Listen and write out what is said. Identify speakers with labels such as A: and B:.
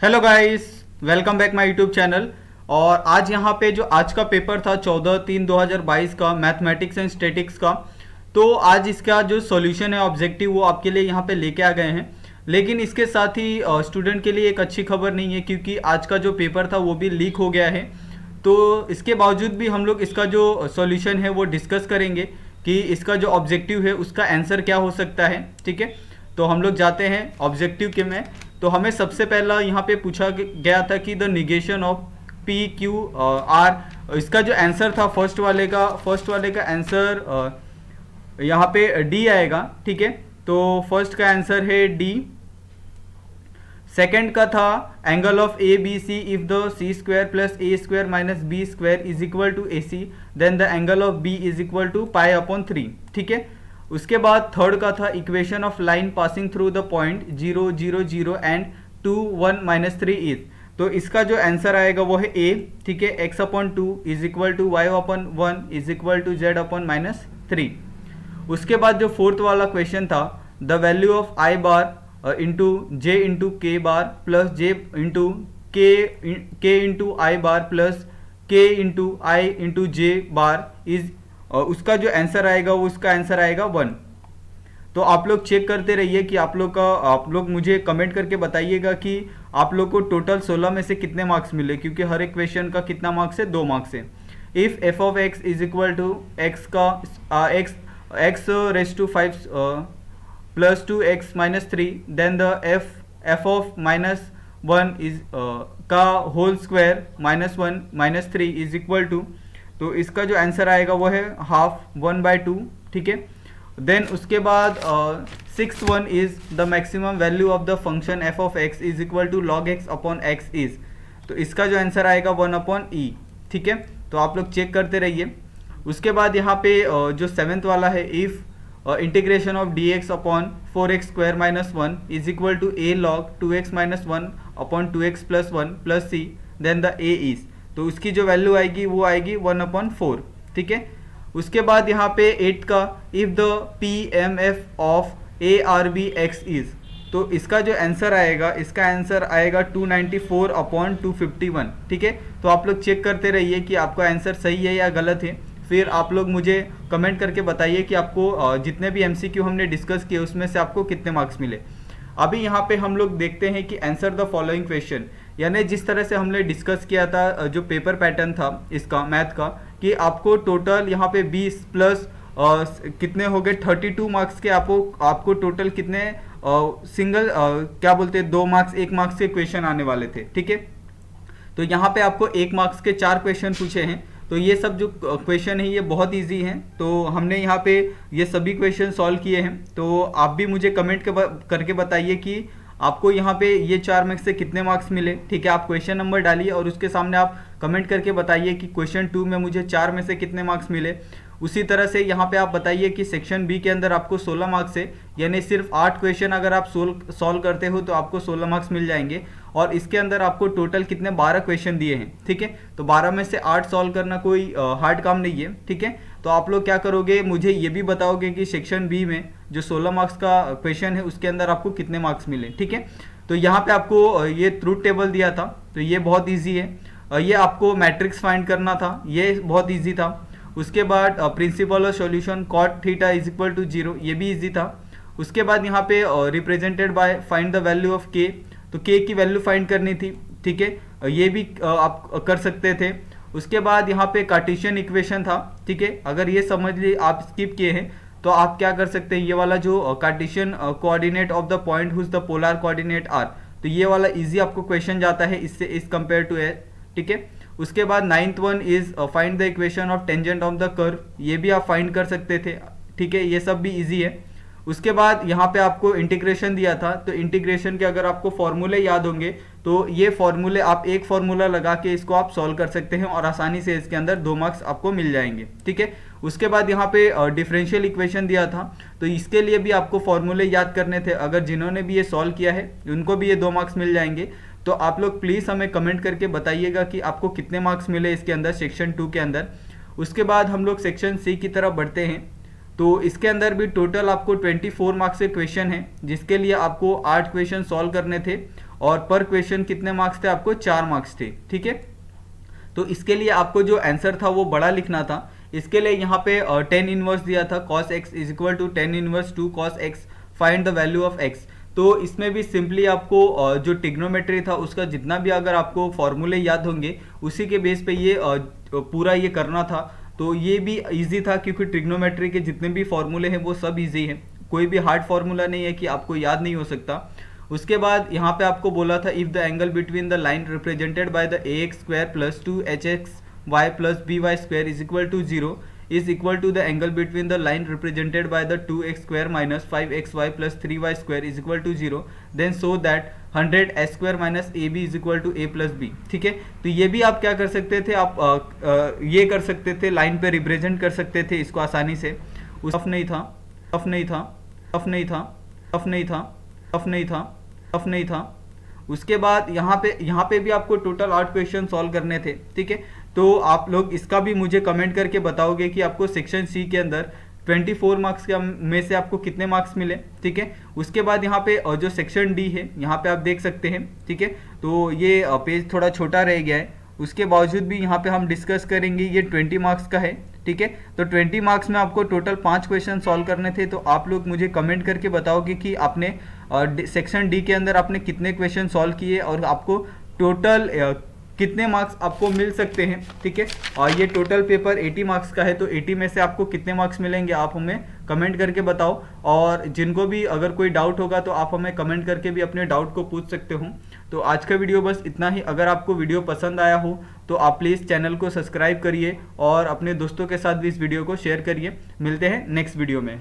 A: Hello guys, welcome back my YouTube channel. और आज यहाँ पे जो आज का पेपर था 14/3/2022 का मैथमेटिक्स एंड स्टैटिक्स का, तो आज इसका जो सॉल्यूशन है ऑब्जेक्टिव वो आपके लिए यहाँ पे लेके आ गए हैं। लेकिन इसके साथ ही स्टूडेंट के लिए एक अच्छी खबर नहीं है, क्योंकि आज का जो पेपर था वो भी लीक हो गया है। तो इसके बावजूद भी हम लोग इसका जो सॉल्यूशन है वो डिस्कस करेंगे कि इसका जो ऑब्जेक्टिव है उसका आंसर क्या हो सकता है। ठीक है, तो हम लोग जाते हैं ऑब्जेक्टिव के में। तो हमें सबसे पहला यहाँ पे पूछा गया था कि the negation of P Q R, इसका जो आंसर था फर्स्ट वाले का आंसर यहाँ पे डी आएगा। ठीक है, तो फर्स्ट का आंसर है डी। सेकंड का था angle of A B C if the C square plus A square minus B square is equal to A C, then the angle of B is equal to pi upon 3। ठीक है, उसके बाद third का था equation of line passing through the point 0 0 0 and 2 1 minus 3 is. तो इसका जो answer आएगा वो है ए। ठीक है, X upon 2 is equal to Y upon 1 is equal to Z upon minus 3। उसके बाद जो फोर्थ वाला क्वेश्चन था the value of I bar into J into K bar plus J into K into I bar plus K into I into J bar is, उसका जो answer आएगा वो उसका आंसर आएगा 1। तो आप लोग चेक करते रहिए कि आप लोग मुझे कमेंट करके बताइएगा कि आप लोग को टोटल 16 में से कितने मार्क्स मिले, क्योंकि हर एक क्वेश्चन का कितना मार्क्स है, 2 मार्क्स है। If f of x is equal to x का x raise to 5 plus 2x minus 3, then the f of minus 1 is का whole square minus 1 minus 3 is equal to, तो इसका जो आंसर आएगा वो है हाफ 1/2। ठीक है, देन उसके बाद six one is the maximum value of the function f of x is equal to log x upon x is, तो इसका जो आंसर आएगा 1 अपॉन ई। ठीक है, तो आप लोग चेक करते रहिए। उसके बाद यहाँ पे जो सेवेंथ वाला है if integration of d x upon 4x square minus 1 is equal to a log 2x minus 1 upon 2x plus 1 plus c, then the a is, तो उसकी जो वैल्यू आएगी वो आएगी 1/4। ठीक है, उसके बाद यहाँ पे 8 का if the P M F of a r b x is, तो इसका जो आंसर आएगा इसका आंसर आएगा 294/251। ठीक है, तो आप लोग चेक करते रहिए कि आपका आंसर सही है या गलत है। फिर आप लोग मुझे कमेंट करके बताइए कि आपको जितने भी एमसीक्यू हमने डिस्कस किए उसमें से आपको कितने मार्क्स मिले। अभी यहाँ पे हम लोग देखते हैं कि आंसर द फॉलोइंग क्वेश्चन, यानी जिस तरह से हमने डिस्कस किया था जो पेपर पैटर्न था इसका मैथ का, कि आपको टोटल यहाँ पे 20 प्लस कितने हो गए 32 मार्क्स के आपको टोटल कितने सिंगल क्या बोलते हैं 2 मार्क्स 1 मार्क्स के क्वेश्चन आने वाले थे। ठीक है, तो यहाँ पे आपको 1 मार्क्स के 4 क्वेश्चन पूछे हैं। तो ये सब जो क्वेश्चन है ये बहुत इजी हैं, तो हमने यहाँ पे ये सभी क्वेश्चन सॉल्व किए हैं। तो आप भी मुझे कमेंट करके बताइए कि आपको यहाँ पे ये 4 में से कितने मार्क्स मिले। ठीक है, आप क्वेश्चन नंबर डालिए और उसके सामने आप कमेंट करके बताइए कि क्वेश्चन 2 में मुझे 4 में से कितने मार्क्स मिले। उसी तरह से यहाँ पे आप बताइए कि सेक्शन बी के अंदर आपको 16 मार्क्स है, यानी सिर्फ 8 क्वेश्चन अगर आप सॉल्व करते हो तो आपको 16 मार्क्स मिल जाएंगे। और इसके अंदर आपको टोटल कितने 12 क्वेश्चन दिए हैं। ठीक है, तो 12 में से 8 सॉल्व करना कोई हार्ड काम नहीं है। ठीक है, तो आप लोग क्या करोगे, मुझे ये भी बताओगे कि सेक्शन बी में जो 16 मार्क्स का क्वेश्चन है उसके अंदर आपको कितने मार्क्स मिले। ठीक है, तो यहाँ पे आपको ये ट्रूथ टेबल दिया था, तो ये बहुत ईजी है। ये आपको मैट्रिक्स फाइंड करना था, ये बहुत ईजी था। उसके बाद प्रिंसिपल और solution cot theta is equal to 0, ये भी इजी था। उसके बाद यहाँ पे represented by find the value of k, तो के की वैल्यू फाइंड करनी थी। ठीक है, ये भी आप कर सकते थे। उसके बाद यहाँ पे कार्टेशियन इक्वेशन था। ठीक है, अगर ये समझ लिए आप स्किप किए हैं तो आप क्या कर सकते हैं, ये वाला जो Cartesian coordinate of the point whose the polar coordinate r, तो ये वाला इजी आपको क्वेश्चन जाता है इससे इस कंपेयर टू ए। ठीक है, उसके बाद 9th one is find the equation of tangent of the curve, ये भी आप फाइंड कर सकते थे। ठीक है, ये सब भी इजी है। उसके बाद यहाँ पे आपको इंटीग्रेशन दिया था, तो इंटीग्रेशन के अगर आपको फॉर्मूले याद होंगे तो ये फॉर्मूले आप एक फॉर्मूला लगा के इसको आप सॉल्व कर सकते हैं और आसानी से इसके अंदर 2 मार्क्स आपको मिल जाएंगे। ठीक है, उसके बाद यहाँ पे डिफरेंशियल इक्वेशन दिया था, तो इसके लिए भी आपको फॉर्मूले याद करने थे। अगर जिन्होंने भी ये सॉल्व किया है उनको भी ये 2 मार्क्स मिल जाएंगे। तो आप लोग प्लीज़ हमें कमेंट करके बताइएगा कि आपको कितने मार्क्स मिले इसके अंदर सेक्शन 2 के अंदर। उसके बाद हम लोग सेक्शन सी की तरफ बढ़ते हैं। तो इसके अंदर भी टोटल आपको 24 मार्क्स के क्वेश्चन है, जिसके लिए आपको 8 क्वेश्चन सॉल्व करने थे और पर क्वेश्चन कितने मार्क्स थे आपको, 4 मार्क्स थे, ठीक है। तो इसके लिए आपको जो आंसर था वो बड़ा लिखना था। इसके लिए यहाँ पे टेन इनवर्स दिया था, cos x is equal to tan inverse 2 cos x, find the value of x। तो इसमें भी सिंपली आपको जो ट्रिग्नोमेट्री था उसका जितना भी अगर आपको फॉर्मूले याद होंगे उसी के बेस पे ये पूरा ये करना था। तो ये भी इजी था क्योंकि ट्रिग्नोमेट्री के जितने भी फॉर्मूले हैं वो सब इजी हैं, कोई भी हार्ड फार्मूला नहीं है कि आपको याद नहीं हो सकता। उसके बाद यहाँ पे आपको बोला था if the angle between the line represented by the ax square plus 2hxy plus by square is equal to 0 is equal to the angle between the line represented by the 2x square minus 5xy plus 3y square is equal to 0, then show that 100 s square minus ab is equal to a plus b। ठीक है, तो ये भी आप क्या कर सकते थे, आप ये कर सकते थे, लाइन पे रिप्रेजेंट कर सकते थे इसको आसानी से। टफ नहीं था, टफ नहीं था, टफ नहीं था, टफ नहीं था, टफ नहीं था, टफ नहीं था। उसके बाद यहाँ पे भी आपको टोटल 8 क्वेश्चन सॉल्व करने थे, ठीक है। तो आप लोग इसका भी मुझे कमेंट करके बताओगे कि आपको सेक्शन सी के अंदर 24 मार्क्स में से आपको कितने मार्क्स मिले, ठीक है। उसके बाद यहाँ पे जो सेक्शन डी है यहाँ पे आप देख सकते हैं, ठीक है। तो ये पेज थोड़ा छोटा रह गया है, उसके बावजूद भी यहाँ पे हम डिस्कस करेंगे। ये 20 मार्क्स का है, ठीक है। तो 20 मार्क्स में आपको टोटल 5 क्वेश्चन सॉल्व करने थे। तो आप लोग मुझे कमेंट करके बताओगे कि आपने सेक्शन डी के अंदर आपने कितने क्वेश्चन सॉल्व किए और आपको टोटल कितने मार्क्स आपको मिल सकते हैं, ठीक है। और ये टोटल पेपर 80 मार्क्स का है, तो 80 में से आपको कितने मार्क्स मिलेंगे आप हमें कमेंट करके बताओ। और जिनको भी अगर कोई डाउट होगा तो आप हमें कमेंट करके भी अपने डाउट को पूछ सकते हो। तो आज का वीडियो बस इतना ही। अगर आपको वीडियो पसंद आया हो तो आप प्लीज़ चैनल को सब्सक्राइब करिए और अपने दोस्तों के साथ भी इस वीडियो को शेयर करिए। मिलते हैं नेक्स्ट वीडियो में।